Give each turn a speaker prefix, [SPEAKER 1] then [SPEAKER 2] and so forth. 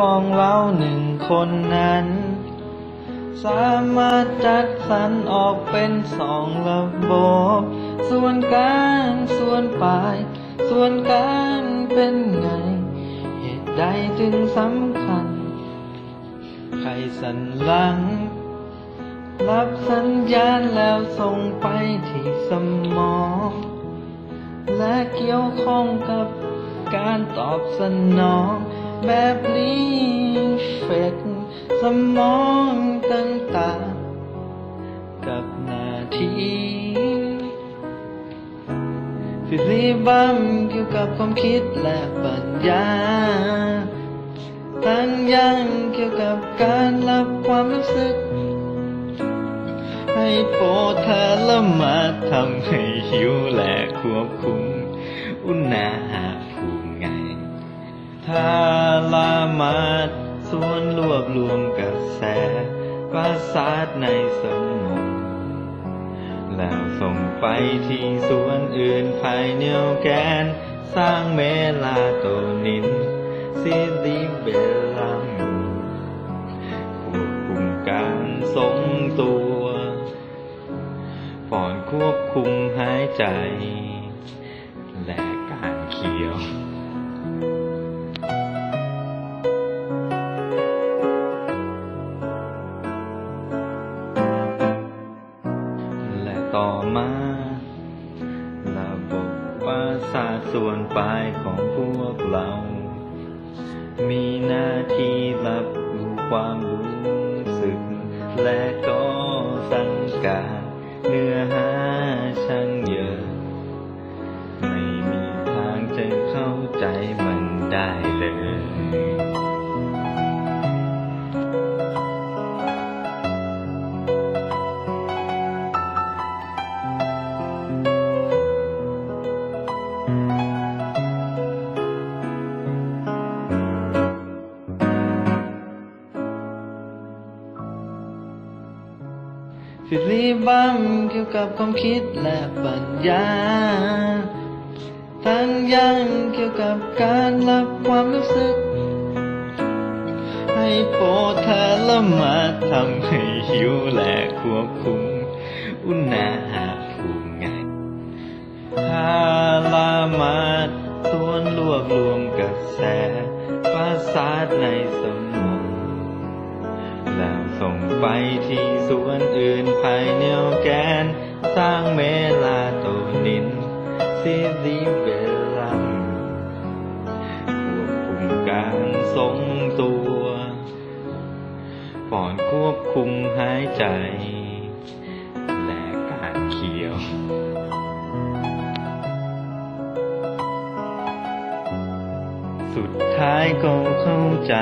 [SPEAKER 1] ของเราหนึ่งคนนั้นสามารถจัดสรรออกเป็นสองระบบส่วนกลางส่วนปลายส่วนกลางเป็นไงเหตุใดจึงสำคัญไขสันหลังรับสัญญาณแล้วส่งไปที่สมองและเกี่ยวข้องกับการตอบสนองแบบนี้เฟกสมองต่างๆกับหน้าที่ฟิลิบัมเกี่ยวกับความคิดและปัญญาทั้งยังเกี่ยวกับการรับความรู้สึกให้โปรดเธอละมาทำให้หิวและควบคุมอุณหภูมิไงถ้าละมาส่วนรวบรวมกระแสประสาทในสมองแล้วส่งไปที่ส่วนอื่นภายในแกนสร้างเมลาโทนินซิลิเบลัมควบคุมการทรงตัวปอดควบคุมหายใจและการเคี้ยวและต่อมาระบบประสาทส่วนปลายของพวกเรามีหน้าที่รับรู้ความรู้สึกและก็สั่งการเนื้อหาช่างเยอะไม่มีทางจะเข้าใจมันได้เลยฟิลิบัมเกี่ยวกับความคิดและปัญญาทั้งยังเกี่ยวกับการรับความรู้สึกให้โปรดเธอละมาทำให้หิวและควบคุมอุณหภูมิไงถ้าละมาส่วนรวบรวมกระแสประสาทในสมองแล้วส่งไปที่ส่วนอื่นภายในแกนสร้างเมลาโทนินซิลิเบลัมควบคุมการทรงตัวปอดควบคุมหายใจและการเคี้ยวสุดท้ายก็เข้าใจ